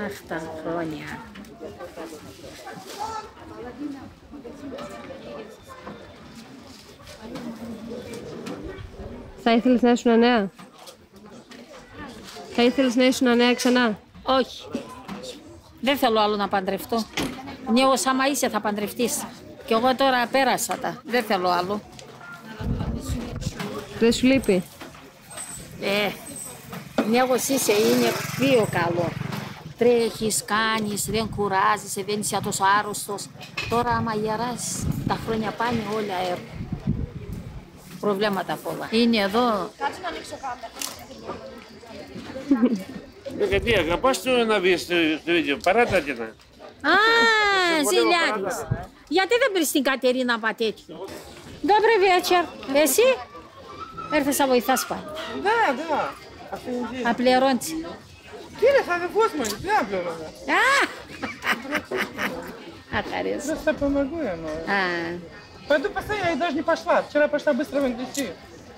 Αχ, τα χρόνια. Θα ήθελες να ήσουν νέα? Θα ήθελες να ήσουν νέα ξανά? Όχι. Δεν θέλω άλλο να παντρευτώ. Νιώθω άμα είσαι θα παντρευτείς. Και εγώ τώρα πέρασα τα. Δεν θέλω άλλο. Δεν σου λείπει? Νιώθω είσαι είναι πιο καλό. Τρέχεις, κάνεις, δεν κουράζεσαι, δεν είσαι τόσο άρρωστος. Τώρα άμα γεράσεις, τα χρόνια πάνε όλα έρχονται. Προβλήματα πολλά. Είναι εδώ. Κάτσε να ανοίξω κάμερα. Γιατί αγαπάς το να βγεις στο βίντεο, παράτα την. Α, Ζηλιάρης. Γιατί δεν πήρες την Κατερίνα από τέτοιο? Добрый вечер. Εσύ? Έρθες να βοηθάς πάλι. Да. Απληρώνεις. Κύριε, αδερφός μου, δεν πληρώνω. Αχ, αρέσει. Просто помогу ему. Пойду постоянно, я даже не пошла. Вчера пошла быстро в Английси.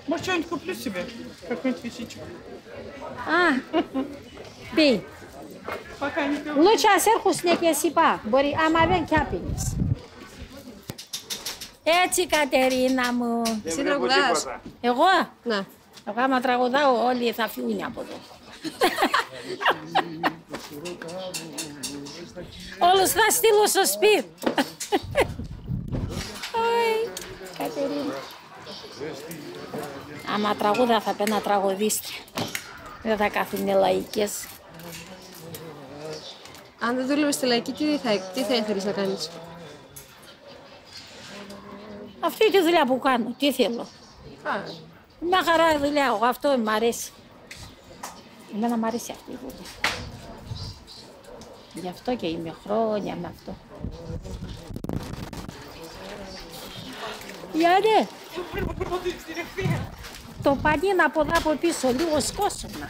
Может, что-нибудь куплю себе? Какую-нибудь вещичку. Πει. Пока не пью. Λούτσα, ας έρχεσαι και εσύ πά. Μπορεί, άμα δεν κι άπινες. Έτσι, Κατερίνα μου. Εσύ τραγουδάς? Εγώ? Ναι. Εγώ άμα τραγουδάω όλοι θα φύγουν από εδώ. Όλους θα στείλω στο σπίτι. Κατερίνα. Άμα τραγούδα θα παίρνα τραγουδίστρια. Δεν θα κάθουν λαϊκές. Αν δεν δούλευες στη λαϊκή, τι θα ήθελες να κάνεις? Αυτή τη δουλειά που κάνω, τι θέλω. Μια χαρά δουλειά, εγώ αυτό μ' αρέσει. Εμένα μ' αρέσει αυτή η δουλειά. Γι' αυτό και είμαι χρόνια με αυτό. Γιάννη, το πανί από εδώ από πίσω, λίγο σκόσωμα.